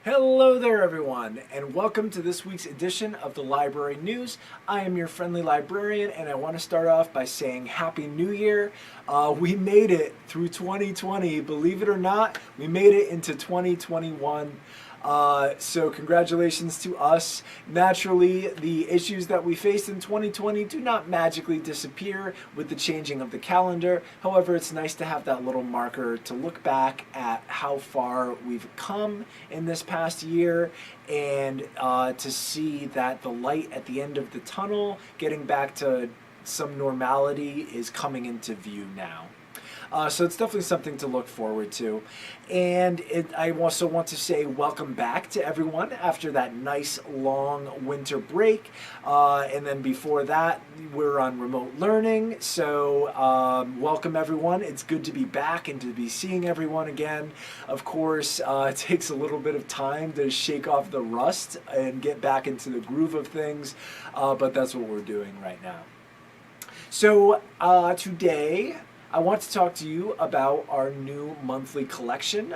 Hello there everyone, and welcome to this week's edition of the Library News. I am your friendly librarian, and I want to start off by saying Happy New Year. We made it through 2020, believe it or not, we made it into 2021. So congratulations to us. Naturally, the issues that we faced in 2020 do not magically disappear with the changing of the calendar. However, it's nice to have that little marker to look back at how far we've come in this past year, and to see that the light at the end of the tunnel, getting back to some normality, is coming into view now. So it's definitely something to look forward to. And I also want to say welcome back to everyone after that nice long winter break. And then before that, we're on remote learning. So welcome everyone. It's good to be back and to be seeing everyone again. Of course, it takes a little bit of time to shake off the rust and get back into the groove of things. But that's what we're doing right now. So today, I want to talk to you about our new monthly collection.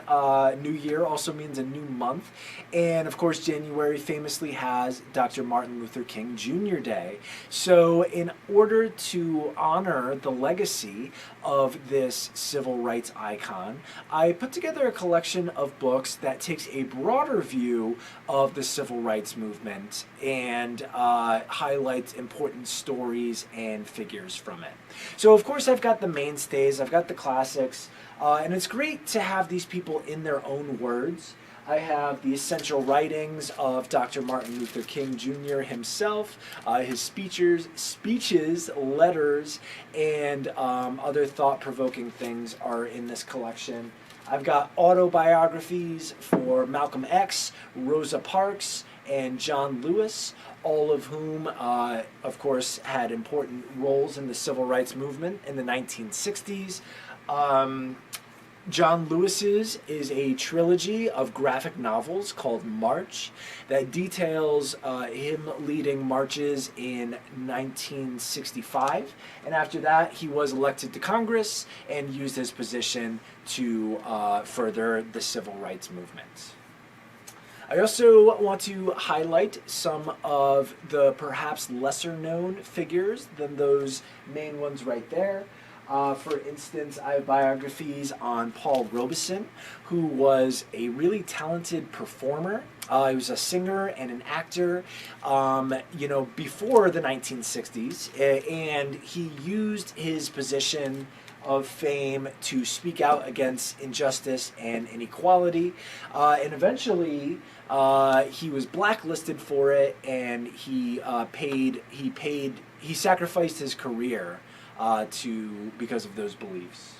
New year also means a new month. And of course, January famously has Dr. Martin Luther King Jr. Day. So in order to honor the legacy of this civil rights icon, I put together a collection of books that takes a broader view of the civil rights movement and highlights important stories and figures from it. So of course, I've got the mainstays, I've got the classics, and it's great to have these people in their own words. I have the essential writings of Dr. Martin Luther King Jr. himself, his speeches, letters, and other thought-provoking things are in this collection. I've got autobiographies for Malcolm X, Rosa Parks, and John Lewis, all of whom, of course, had important roles in the civil rights movement in the 1960s. John Lewis's is a trilogy of graphic novels called March that details him leading marches in 1965. And after that, he was elected to Congress and used his position to further the civil rights movement. I also want to highlight some of the perhaps lesser known figures than those main ones right there. For instance, I have biographies on Paul Robeson, who was a really talented performer. He was a singer and an actor, before the 1960s, and he used his position of fame to speak out against injustice and inequality, and eventually he was blacklisted for it, and he sacrificed his career because of those beliefs.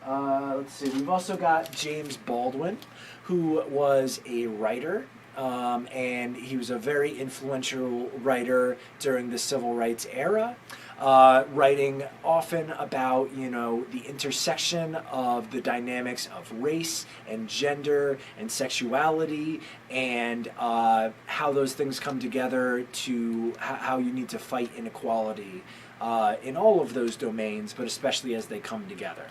Let's see, we've also got James Baldwin, who was a writer, and he was a very influential writer during the civil rights era, writing often about, the intersection of the dynamics of race and gender and sexuality, and how those things come together to how you need to fight inequality in all of those domains, but especially as they come together.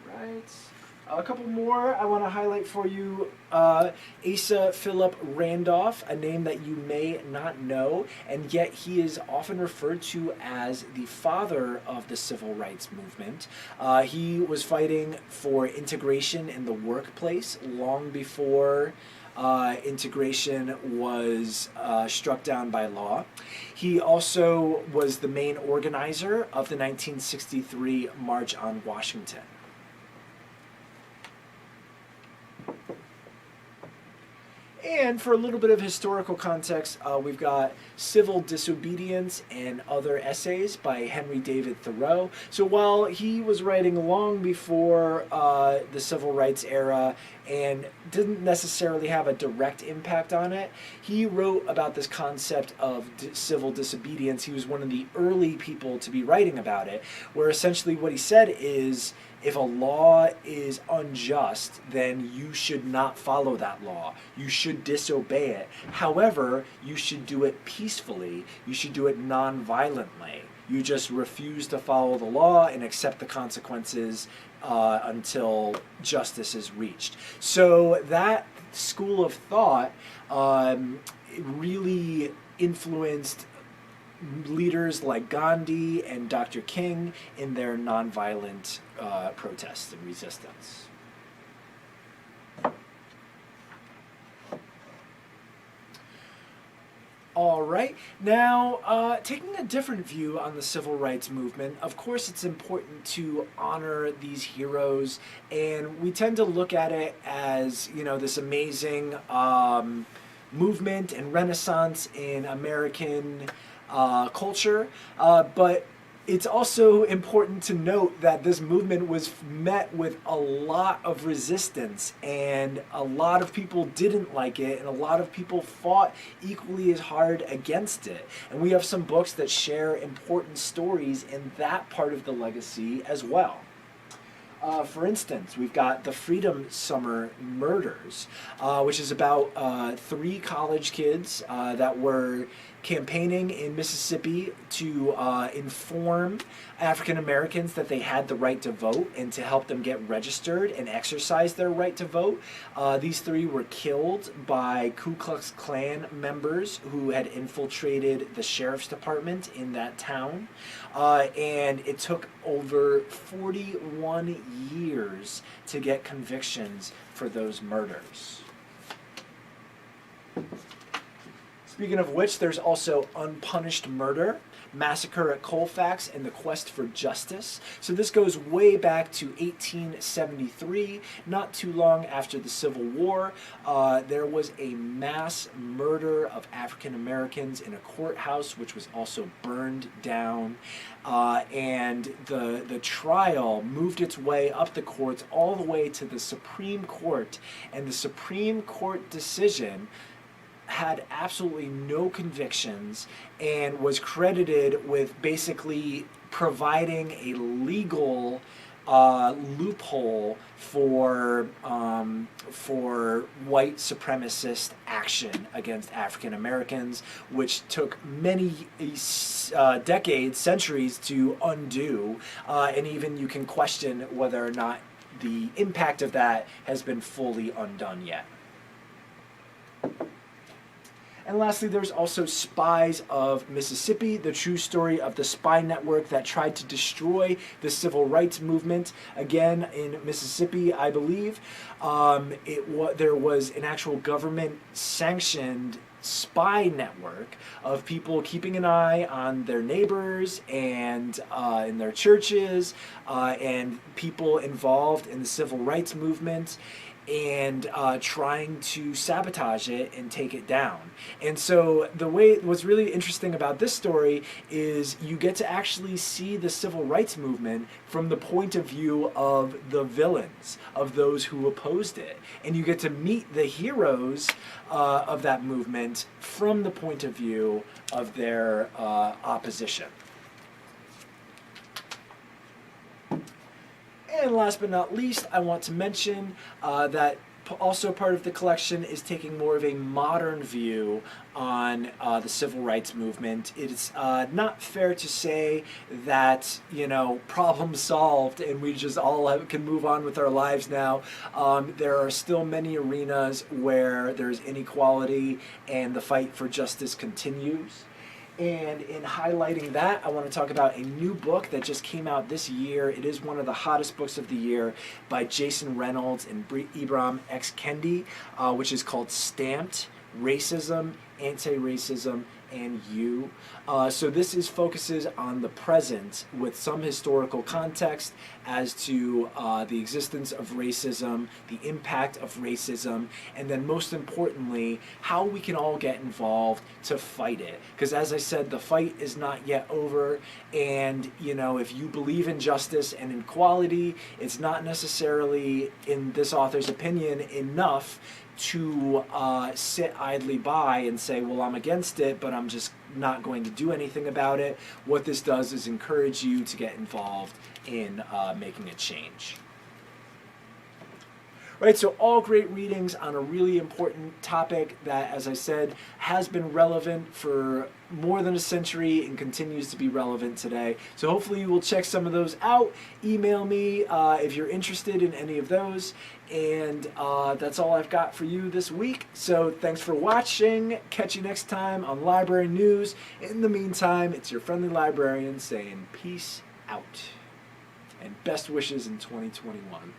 Right. A couple more I want to highlight for you. Asa Philip Randolph, a name that you may not know, and yet he is often referred to as the father of the civil rights movement. He was fighting for integration in the workplace long before integration was struck down by law. He also was the main organizer of the 1963 March on Washington. And for a little bit of historical context, we've got Civil Disobedience and Other Essays by Henry David Thoreau. So while he was writing long before the civil rights era and didn't necessarily have a direct impact on it, he wrote about this concept of civil disobedience. He was one of the early people to be writing about it, where essentially what he said is, if a law is unjust, then you should not follow that law. You should disobey it. However, you should do it peacefully. You should do it non-violently. You just refuse to follow the law and accept the consequences until justice is reached. So that school of thought really influenced leaders like Gandhi and Dr. King in their nonviolent protests and resistance. All right, now taking a different view on the civil rights movement, of course it's important to honor these heroes, and we tend to look at it as, you know, this amazing movement and renaissance in American culture, but it's also important to note that this movement was met with a lot of resistance, and a lot of people didn't like it, and a lot of people fought equally as hard against it. And we have some books that share important stories in that part of the legacy as well. For instance, we've got the Freedom Summer Murders, which is about 3 college kids that were campaigning in Mississippi to inform African Americans that they had the right to vote and to help them get registered and exercise their right to vote. These 3 were killed by Ku Klux Klan members who had infiltrated the sheriff's department in that town. And it took over 41 years to get convictions for those murders. Speaking of which, there's also Unpunished Murder, Massacre at Colfax, and the Quest for Justice. So this goes way back to 1873, not too long after the Civil War. There was a mass murder of African Americans in a courthouse, which was also burned down. And the trial moved its way up the courts all the way to the Supreme Court. And the Supreme Court decision had absolutely no convictions and was credited with basically providing a legal loophole for white supremacist action against African Americans, which took many decades, centuries to undo, and even you can question whether or not the impact of that has been fully undone yet. And lastly, there's also Spies of Mississippi, the true story of the spy network that tried to destroy the civil rights movement. Again, in Mississippi, I believe, there was an actual government-sanctioned spy network of people keeping an eye on their neighbors and in their churches and people involved in the civil rights movement, and trying to sabotage it and take it down. And so what's really interesting about this story is you get to actually see the civil rights movement from the point of view of the villains, of those who opposed it. And you get to meet the heroes of that movement from the point of view of their opposition. And last but not least, I want to mention that also part of the collection is taking more of a modern view on the civil rights movement. It's not fair to say that, you know, problem solved and we just all can move on with our lives now. There are still many arenas where there's inequality and the fight for justice continues. And in highlighting that, I want to talk about a new book that just came out this year. It is one of the hottest books of the year by Jason Reynolds and Ibram X. Kendi, which is called Stamped: Racism, Anti-Racism, and You. So this focuses on the present with some historical context as to the existence of racism, the impact of racism, and then most importantly, how we can all get involved to fight it. Because as I said, the fight is not yet over, and you know, if you believe in justice and equality, it's not necessarily, in this author's opinion, enough to sit idly by and say, well, I'm against it, but I'm just not going to do anything about it. What this does is encourage you to get involved in making a change. Right, so all great readings on a really important topic that, as I said, has been relevant for more than a century and continues to be relevant today. So hopefully you will check some of those out. Email me if you're interested in any of those. And that's all I've got for you this week. So thanks for watching. Catch you next time on Library News. In the meantime, it's your friendly librarian saying peace out. And best wishes in 2021.